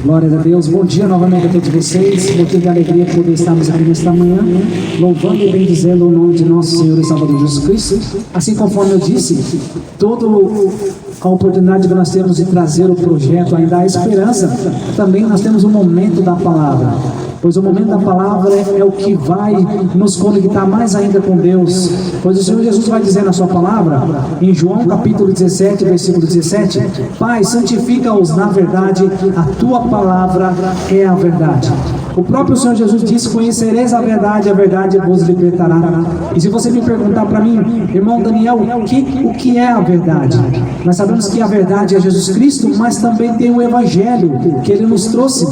Glória a Deus, bom dia novamente a todos vocês, motivo de alegria poder estarmos aqui nesta manhã, louvando e bendizendo o nome de nosso Senhor e Salvador Jesus Cristo. Assim conforme eu disse, toda a oportunidade que nós temos de trazer o projeto ainda há esperança, também nós temos o momento da palavra, pois o momento da palavra é o que vai nos conectar mais ainda com Deus, pois o Senhor Jesus vai dizer na sua palavra, em João capítulo 17, versículo 17, Pai, santifica-os na verdade, a tua palavra é a verdade. O próprio Senhor Jesus disse, conhecereis a verdade vos libertará. E se você me perguntar para mim, irmão Daniel, o que é a verdade? Nós sabemos que a verdade é Jesus Cristo, mas também tem o Evangelho que Ele nos trouxe.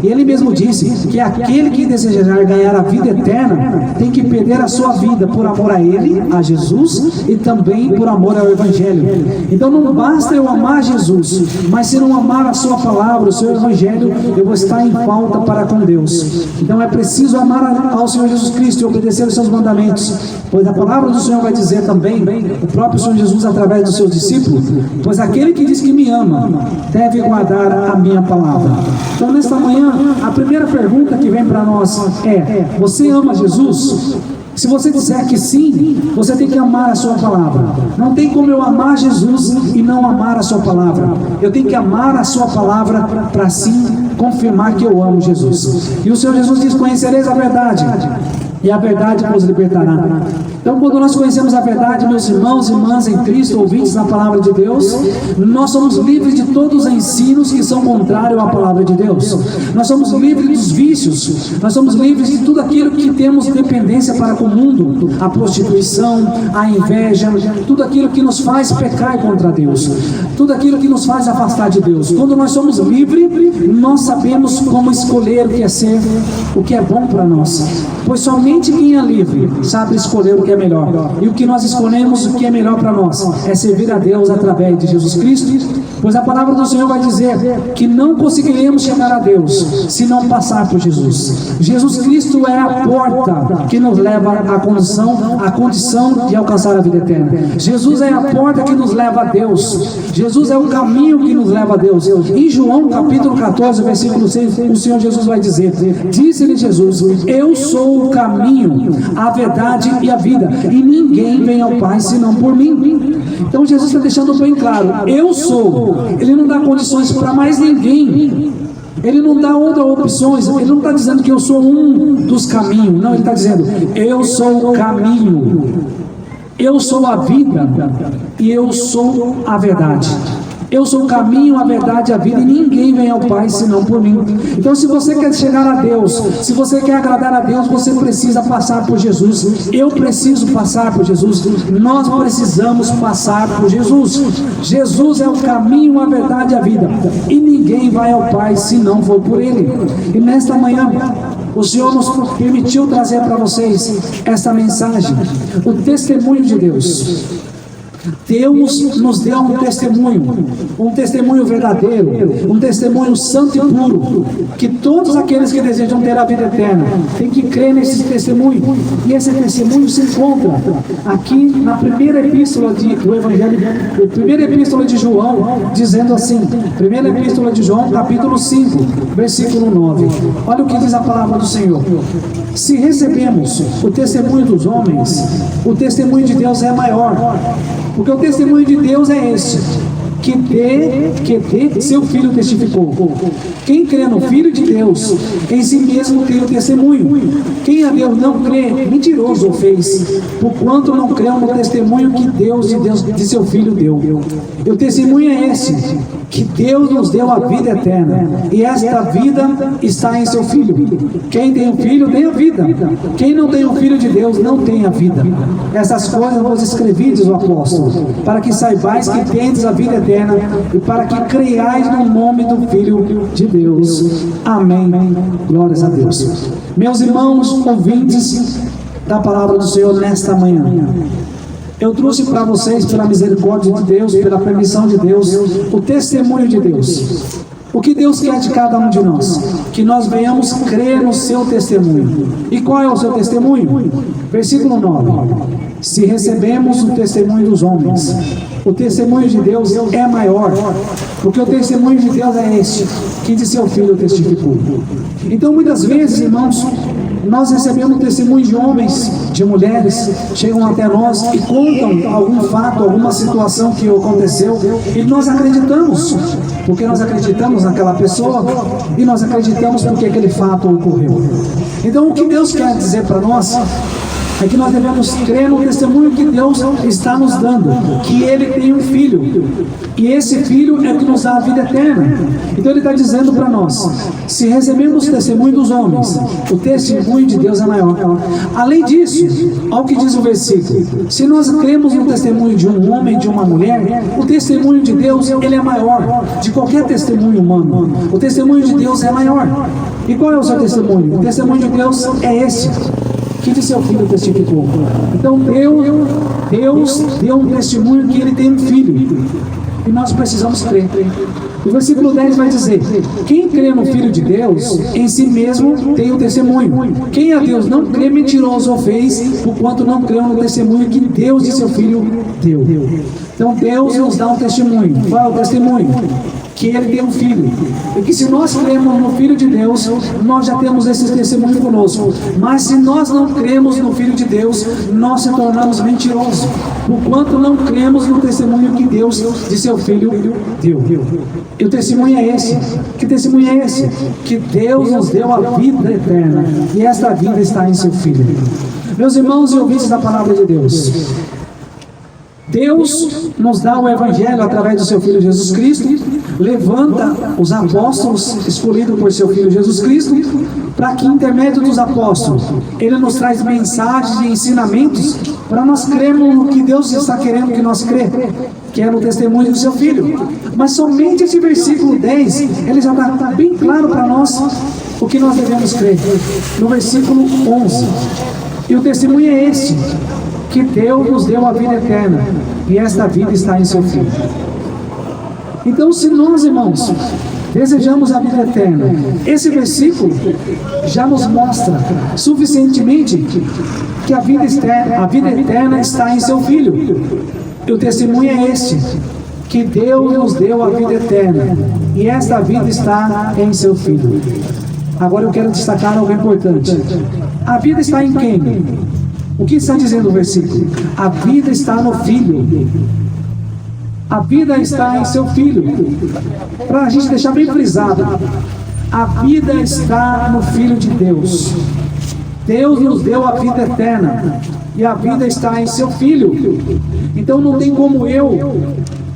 E Ele mesmo disse que aquele que desejar ganhar a vida eterna tem que perder a sua vida por amor a Ele, a Jesus, e também por amor ao Evangelho. Então não basta eu amar Jesus, mas se não amar a sua palavra, o seu Evangelho, eu vou estar em falta para com Deus. Então é preciso amar ao Senhor Jesus Cristo e obedecer os seus mandamentos, pois a palavra do Senhor vai dizer também, o próprio Senhor Jesus através dos seus discípulos, pois aquele que diz que me ama deve guardar a minha palavra. Então nesta manhã a primeira pergunta que vem para nós é: você ama Jesus? Se você disser que sim, você tem que amar a sua palavra. Não tem como eu amar Jesus e não amar a sua palavra. Eu tenho que amar a sua palavra para sim confirmar que eu amo Jesus. E o Senhor Jesus diz, conhecereis a verdade, e a verdade vos libertará. Então quando nós conhecemos a verdade, meus irmãos e irmãs em Cristo, ouvintes da palavra de Deus, nós somos livres de todos os ensinos que são contrários à palavra de Deus. Nós somos livres dos vícios, nós somos livres de tudo aquilo que temos dependência para com o mundo, a prostituição, a inveja, tudo aquilo que nos faz pecar contra Deus, tudo aquilo que nos faz afastar de Deus. Quando nós somos livres, nós sabemos como escolher o que é ser, o que é bom para nós, pois somente quem é livre sabe escolher o que é melhor, e o que nós escolhemos, o que é melhor para nós, é servir a Deus através de Jesus Cristo, pois a palavra do Senhor vai dizer que não conseguiremos chegar a Deus se não passar por Jesus. Jesus Cristo é a porta que nos leva à condição de alcançar a vida eterna. Jesus é a porta que nos leva a Deus. Jesus é o caminho que nos leva a Deus. Em João capítulo 14, versículo 6, o Senhor Jesus vai dizer, disse-lhe Jesus, eu sou o caminho, a verdade e a vida, e ninguém vem ao Pai senão por mim. Então Jesus está deixando bem claro, eu sou. Ele não dá condições para mais ninguém, Ele não dá outras opções, Ele não está dizendo que eu sou um dos caminhos, não, Ele está dizendo, eu sou o caminho, eu sou a vida e eu sou a verdade. Eu sou o caminho, a verdade e a vida, e ninguém vem ao Pai senão por mim. Então se você quer chegar a Deus, se você quer agradar a Deus, você precisa passar por Jesus. Eu preciso passar por Jesus. Nós precisamos passar por Jesus. Jesus é o caminho, a verdade e a vida, e ninguém vai ao Pai se não for por Ele. E nesta manhã o Senhor nos permitiu trazer para vocês esta mensagem, o testemunho de Deus. Deus nos deu um testemunho verdadeiro, um testemunho santo e puro, que todos aqueles que desejam ter a vida eterna têm que crer nesse testemunho, e esse testemunho se encontra aqui na primeira epístola do Evangelho, primeira epístola de João, dizendo assim, primeira epístola de João, capítulo 5, versículo 9, olha o que diz a palavra do Senhor: se recebemos o testemunho dos homens, o testemunho de Deus é maior, porque o testemunho de Deus é esse, que seu Filho testificou. Quem crê no Filho de Deus, em si mesmo tem o testemunho. Quem a Deus não crê, mentiroso o fez, porquanto não creu no testemunho que Deus de seu Filho deu. E o testemunho é esse, que Deus nos deu a vida eterna, e esta vida está em seu Filho. Quem tem o Filho tem a vida. Quem não tem o Filho de Deus não tem a vida. Essas coisas vos escrevi, diz o apóstolo, para que saibais que tendes a vida eterna, e para que creiais no nome do Filho de Deus. Amém. Glórias a Deus. Meus irmãos ouvintes da palavra do Senhor nesta manhã, eu trouxe para vocês, pela misericórdia de Deus, pela permissão de Deus, o testemunho de Deus. O que Deus quer de cada um de nós? Que nós venhamos crer no seu testemunho. E qual é o seu testemunho? Versículo 9. Se recebemos o testemunho dos homens, o testemunho de Deus é maior, porque o testemunho de Deus é este, que de seu Filho testificou. Então, muitas vezes, irmãos, nós recebemos testemunho de homens, de mulheres, chegam até nós e contam algum fato, alguma situação que aconteceu, e nós acreditamos, porque nós acreditamos naquela pessoa, e nós acreditamos porque aquele fato ocorreu. Então, o que Deus quer dizer para nós é que nós devemos crer no testemunho que Deus está nos dando, que Ele tem um Filho, e esse Filho é que nos dá a vida eterna. Então Ele está dizendo para nós, se recebemos o testemunho dos homens, o testemunho de Deus é maior. Além disso, olha o que diz o versículo, se nós cremos no testemunho de um homem, de uma mulher, o testemunho de Deus, ele é maior de qualquer testemunho humano. O testemunho de Deus é maior. E qual é o seu testemunho? O testemunho de Deus é esse, que de seu Filho testificou. Então Deus deu um testemunho que Ele tem um Filho, e nós precisamos crer. O versículo 10 vai dizer, quem crê no Filho de Deus, em si mesmo tem o testemunho. Quem a Deus não crê, mentiroso o fez, porquanto não creu no testemunho que Deus de seu Filho deu. Então Deus nos dá um testemunho. Qual é o testemunho? Que Ele tem um Filho, e que se nós cremos no Filho de Deus, nós já temos esse testemunho conosco. Mas se nós não cremos no Filho de Deus, nós se tornamos mentirosos, porquanto não cremos no testemunho que Deus de seu Filho deu. E o testemunho é esse. Que testemunho é esse? Que Deus nos deu a vida eterna, e esta vida está em seu Filho. Meus irmãos e ouvintes da palavra de Deus, Deus nos dá o Evangelho através do seu Filho Jesus Cristo, levanta os apóstolos escolhidos por seu Filho Jesus Cristo, para que, intermédio dos apóstolos, Ele nos traz mensagens e ensinamentos para nós crermos no que Deus está querendo que nós cremos, que é no testemunho do seu Filho. Mas somente esse versículo 10, ele já está bem claro para nós o que nós devemos crer. No versículo 11, e o testemunho é este, que Deus nos deu a vida eterna, e esta vida está em seu Filho. Então, se nós, irmãos, desejamos a vida eterna, esse versículo já nos mostra suficientemente que a vida eterna está em seu Filho. E o testemunho é este, que Deus nos deu a vida eterna, e esta vida está em seu Filho. Agora eu quero destacar algo importante. A vida está em quem? O que está dizendo o versículo? A vida está no Filho. A vida está em seu Filho. Para a gente deixar bem frisado, a vida está no Filho de Deus. Deus nos deu a vida eterna, e a vida está em seu Filho. Então não tem como eu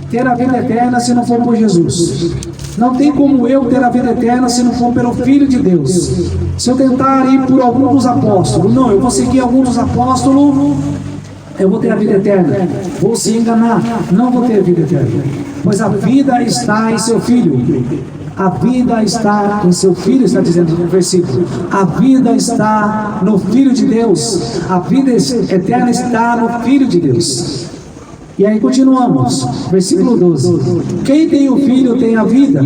ter a vida eterna se não for por Jesus. Não tem como eu ter a vida eterna se não for pelo Filho de Deus. Se eu tentar ir por algum dos apóstolos, não, eu vou seguir algum dos apóstolos, eu vou ter a vida eterna. Vou se enganar, não vou ter a vida eterna. Pois a vida está em seu Filho. A vida está em seu Filho, está dizendo no versículo. A vida está no Filho de Deus. A vida eterna está no Filho de Deus. E aí continuamos, versículo 12. Quem tem o Filho tem a vida.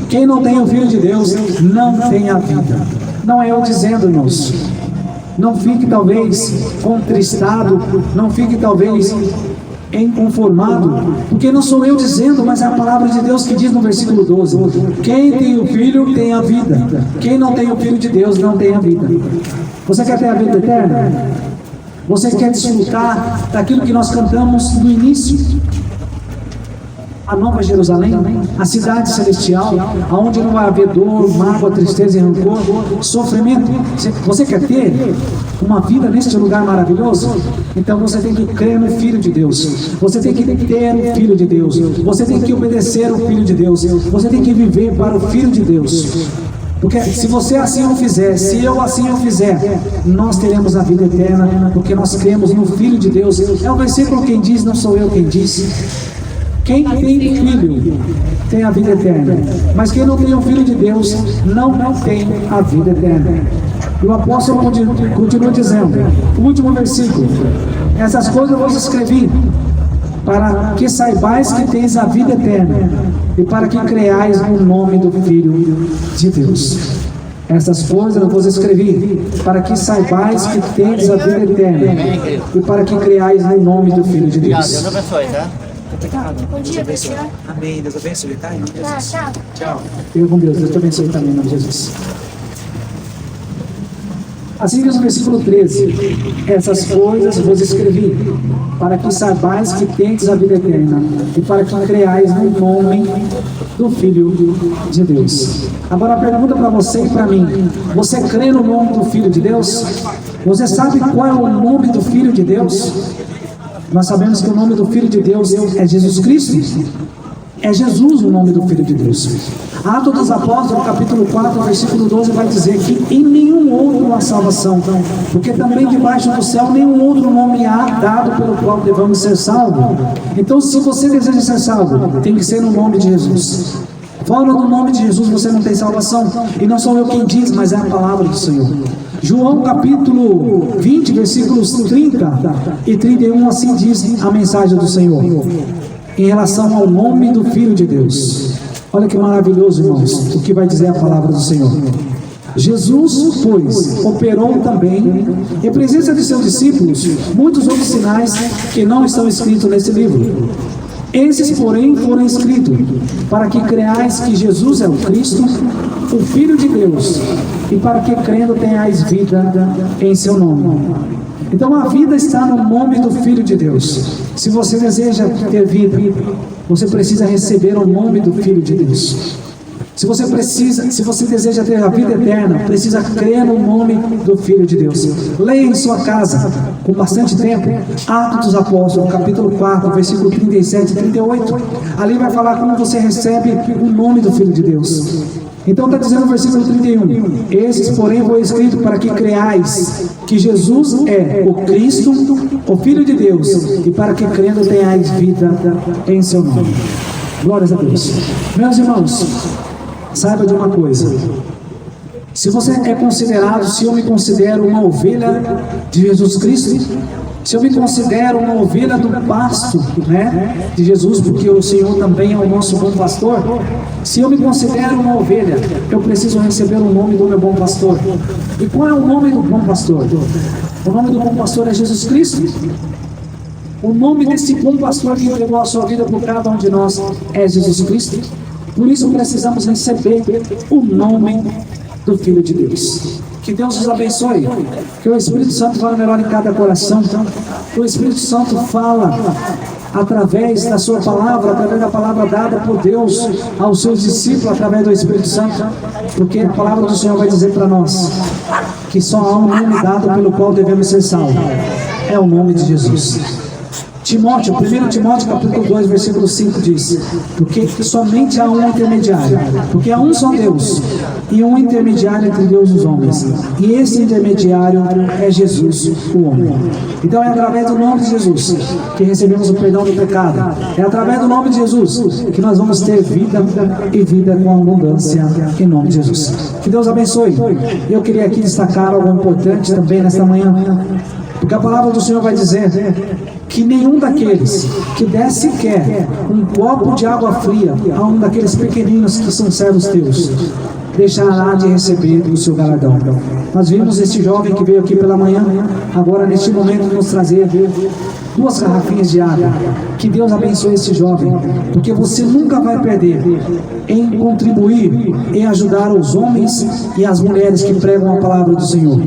Quem não tem o Filho de Deus não tem a vida. Não é eu dizendo, irmãos. Não fique talvez contristado, não fique talvez inconformado, porque não sou eu dizendo, mas é a palavra de Deus que diz no versículo 12: quem tem o Filho tem a vida. Quem não tem o Filho de Deus não tem a vida. Você quer ter a vida eterna? Você quer desfrutar daquilo que nós cantamos no início? A Nova Jerusalém, a cidade celestial, onde não vai haver dor, mágoa, tristeza e rancor, sofrimento. Você quer ter uma vida neste lugar maravilhoso? Então você tem que crer no Filho de Deus. Você tem que ter o Filho de Deus. Você tem que obedecer ao Filho de Deus. Você tem que viver para o Filho de Deus. Porque se você assim o fizer, se eu assim o fizer, nós teremos a vida eterna, porque nós cremos no Filho de Deus. É o versículo quem diz, não sou eu quem diz. Quem tem Filho tem a vida eterna, mas quem não tem o Filho de Deus não tem a vida eterna. E o apóstolo continua dizendo, o último versículo: essas coisas eu vos escrevi para que saibais que tens a vida eterna, e para que creais no nome do Filho de Deus. Essas coisas eu vos escrevi, para que saibais que tens a vida eterna, e para que creais no nome do Filho de Deus. Deus abençoe, tá? Bom dia, pessoal. Amém. Deus abençoe, tá? Em nome de Jesus. Tchau. Tchau. Fica com Deus. Deus te abençoe também, em nome de Jesus. Assim diz o versículo 13: essas coisas vos escrevi, para que saibais que tendes a vida eterna, e para que creais no nome do Filho de Deus. Agora a pergunta para você e para mim: você crê no nome do Filho de Deus? Você sabe qual é o nome do Filho de Deus? Nós sabemos que o nome do Filho de Deus é Jesus Cristo. É Jesus o nome do Filho de Deus. Atos dos Apóstolos, capítulo 4, versículo 12, vai dizer que em nenhum outro há salvação, porque também debaixo do céu nenhum outro nome há dado pelo qual devamos ser salvos. Então, se você deseja ser salvo, tem que ser no nome de Jesus. Fora do nome de Jesus você não tem salvação. E não sou eu quem diz, mas é a palavra do Senhor. João capítulo 20, versículos 30 e 31, assim diz a mensagem do Senhor em relação ao nome do Filho de Deus. Olha que maravilhoso, irmãos, o que vai dizer a palavra do Senhor. Jesus, pois, operou também, em presença de seus discípulos, muitos outros sinais que não estão escritos nesse livro. Esses, porém, foram escritos para que creais que Jesus é o Cristo, o Filho de Deus, e para que crendo tenhais vida em seu nome. Então a vida está no nome do Filho de Deus. Se você deseja ter vida, você precisa receber o nome do Filho de Deus. Se você deseja ter a vida eterna, precisa crer no nome do Filho de Deus. Leia em sua casa, com bastante tempo, Atos dos Apóstolos, capítulo 4, versículo 37 e 38. Ali vai falar como você recebe o nome do Filho de Deus. Então está dizendo no versículo 31: esses, porém, foi escrito para que creais que Jesus é o Cristo, o Filho de Deus, e para que crendo tenhais vida em seu nome. Glórias a Deus. Meus irmãos, saiba de uma coisa: se você é considerado, se eu me considero uma ovelha de Jesus Cristo, se eu me considero uma ovelha do pasto, de Jesus, porque o Senhor também é o nosso bom pastor, se eu me considero uma ovelha, eu preciso receber o nome do meu bom pastor. E qual é o nome do bom pastor? O nome do bom pastor é Jesus Cristo. O nome desse bom pastor que entregou a sua vida por cada um de nós é Jesus Cristo. Por isso precisamos receber o nome do Filho de Deus. Que Deus nos abençoe. Que o Espírito Santo fala melhor em cada coração. Que o Espírito Santo fala através da sua palavra, através da palavra dada por Deus aos seus discípulos, através do Espírito Santo. Porque a palavra do Senhor vai dizer para nós que só há um nome dado pelo qual devemos ser salvos. É o nome de Jesus. Timóteo, 1 Timóteo capítulo 2, versículo 5 diz: porque somente há um intermediário, porque há um só Deus, e um intermediário entre Deus e os homens, e esse intermediário é Jesus, o homem. Então é através do nome de Jesus que recebemos o perdão do pecado, é através do nome de Jesus que nós vamos ter vida e vida com abundância, em nome de Jesus. Que Deus abençoe. Eu queria aqui destacar algo importante também nesta manhã, porque a palavra do Senhor vai dizer que nenhum daqueles que der sequer um copo de água fria a um daqueles pequeninos que são servos teus, deixará de receber o seu galardão. Nós vimos este jovem que veio aqui pela manhã, agora neste momento nos trazer 2 garrafinhas de água. Que Deus abençoe esse jovem, porque você nunca vai perder em contribuir, em ajudar os homens e as mulheres que pregam a palavra do Senhor.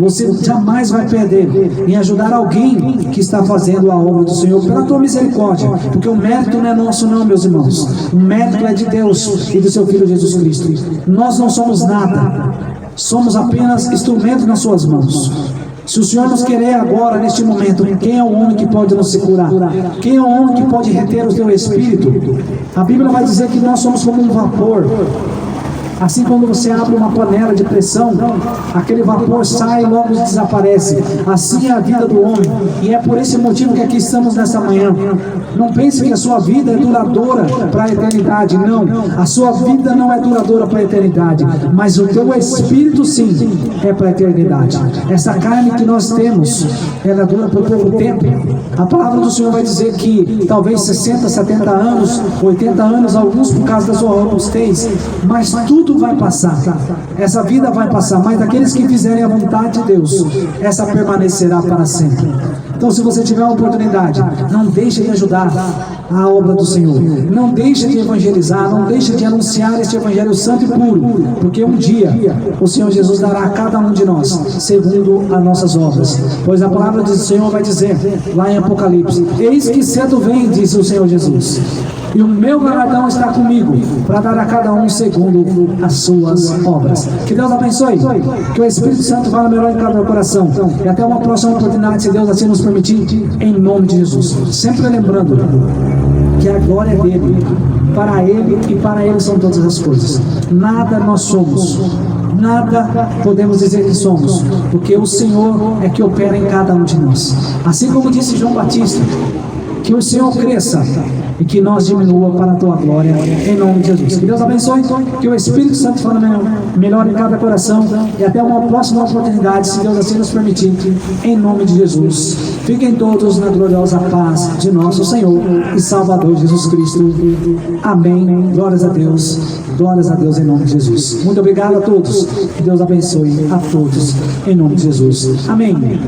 Você jamais vai perder em ajudar alguém que está fazendo a obra do Senhor pela tua misericórdia, porque o mérito não é nosso não, meus irmãos. O mérito é de Deus e do seu Filho Jesus Cristo. Nós não somos nada, somos apenas instrumentos nas suas mãos. Se o Senhor nos querer agora, neste momento, quem é o homem que pode nos curar? Quem é o homem que pode reter o teu espírito? A Bíblia vai dizer que nós somos como um vapor. Assim, quando você abre uma panela de pressão, aquele vapor sai e logo desaparece. Assim é a vida do homem, e é por esse motivo que aqui estamos nessa manhã. Não pense que a sua vida é duradoura para a eternidade. Não, a sua vida não é duradoura para a eternidade, mas o teu espírito sim é para a eternidade. Essa carne que nós temos, ela dura por pouco tempo. A palavra do Senhor vai dizer que talvez 60, 70 anos, 80 anos, alguns por causa da sua robustez, mas tudo vai passar. Essa vida vai passar, mas daqueles que fizerem a vontade de Deus, essa permanecerá para sempre. Então, se você tiver a oportunidade, não deixe de ajudar a obra do Senhor. Não deixe de evangelizar, não deixe de anunciar este evangelho santo e puro, porque um dia o Senhor Jesus dará a cada um de nós segundo as nossas obras. Pois a palavra do Senhor vai dizer lá em Apocalipse: eis que cedo vem, disse o Senhor Jesus, e o meu galardão está comigo, para dar a cada um segundo as suas obras. Que Deus abençoe, que o Espírito Santo fale melhor em cada coração, e até uma próxima oportunidade, se Deus assim nos permitir, em nome de Jesus. Sempre lembrando que a glória é dele, para ele e para ele são todas as coisas. Nada nós somos, nada podemos dizer que somos, porque o Senhor é que opera em cada um de nós. Assim como disse João Batista, que o Senhor cresça e que nós diminua para a tua glória, em nome de Jesus. Que Deus abençoe, que o Espírito Santo fale melhor em cada coração, e até uma próxima oportunidade, se Deus assim nos permitir, em nome de Jesus. Fiquem todos na gloriosa paz de nosso Senhor e Salvador Jesus Cristo. Amém. Glórias a Deus em nome de Jesus. Muito obrigado a todos, que Deus abençoe a todos em nome de Jesus. Amém.